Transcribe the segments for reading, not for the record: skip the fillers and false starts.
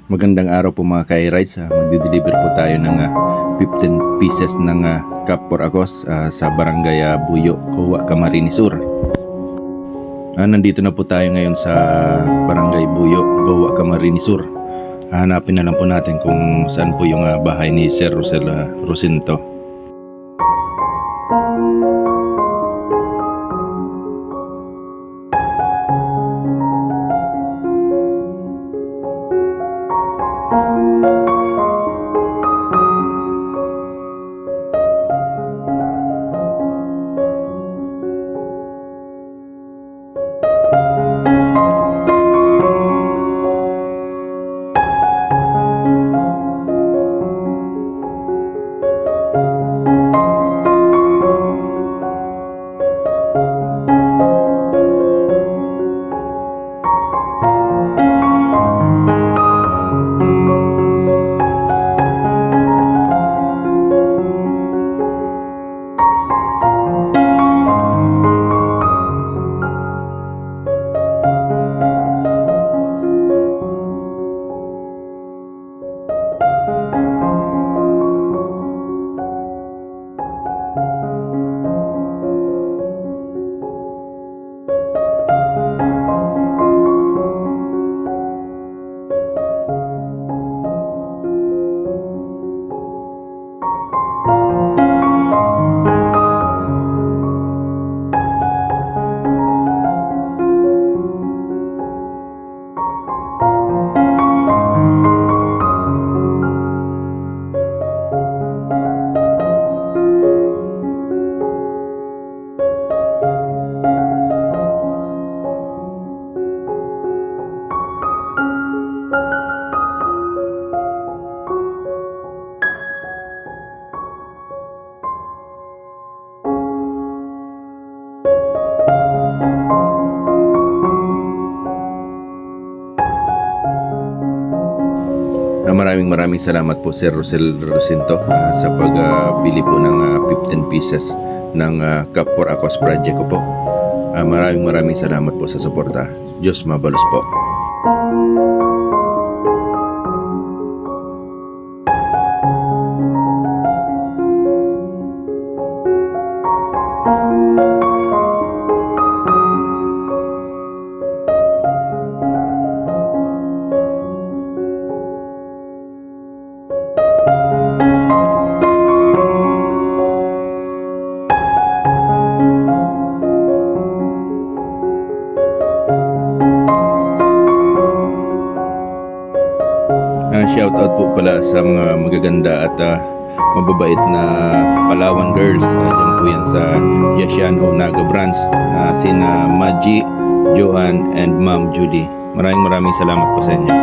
Magandang araw po mga ka-rides. Magdi-deliver po tayo ng 15 pieces ng Cup for Acos sa Barangay Buyo, Coa, Camarines Sur. Nandito na po tayo ngayon sa Barangay Buyo, Coa, Camarines Sur. Hanapin na lang po natin kung saan po yung bahay ni Sir Rosel Rosinto. Maraming salamat po Sir Rosel Rosinto sa pagbili po ng 15 pieces ng Cup for Acos project ko po. Maraming salamat po sa suporta. Diyos mabalos po. Shout out po pala sa mga magaganda at mababait na Palawan girls. Diyan po yan sa Yasiano Naga branch, sina Maji, Johan and Ma'am Julie. Maraming salamat po sa inyo.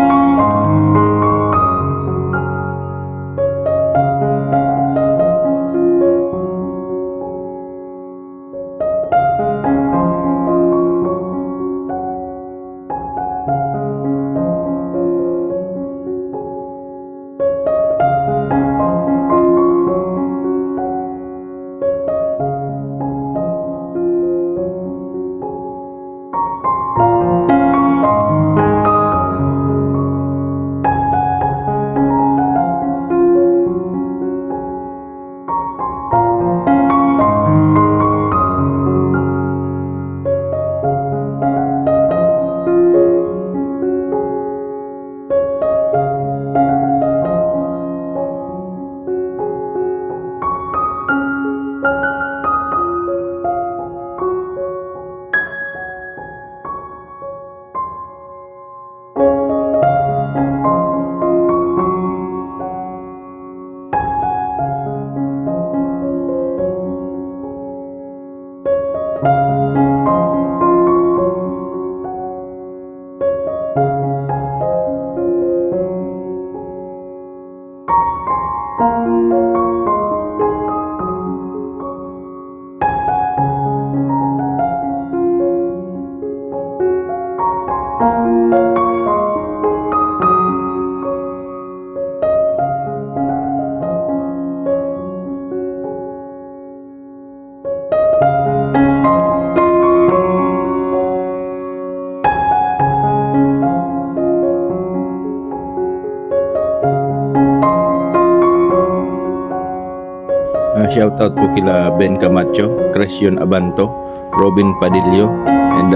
Shoutout po kila Ben Camacho, Crescion Abanto, Robin Padillo, and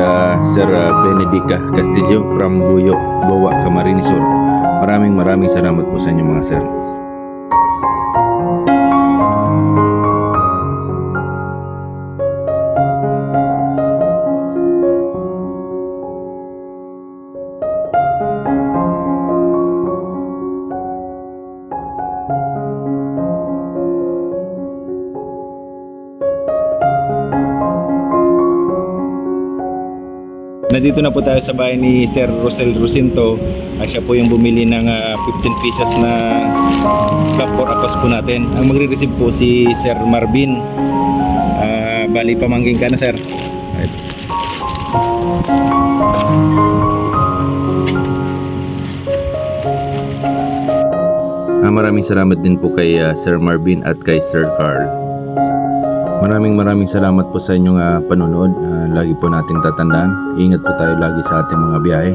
Sir Benedica Castillo from Buyo, Bawa, Camarines Sur. Maraming salamat po sa inyo mga sir. Nandito na po tayo sa bahay ni Sir Rosel Rosinto. Siya po yung bumili ng 15 pieces na cup for akos po natin. Ang magre-receive po si Sir Marvin. Bali pamangking ka na sir. Right. Maraming salamat din po kay Sir Marvin at kay Sir Carl. Maraming salamat po sa inyong panonood. Lagi po nating tatandaan, ingat po tayo lagi sa ating mga biyahe,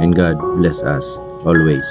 and God bless us always.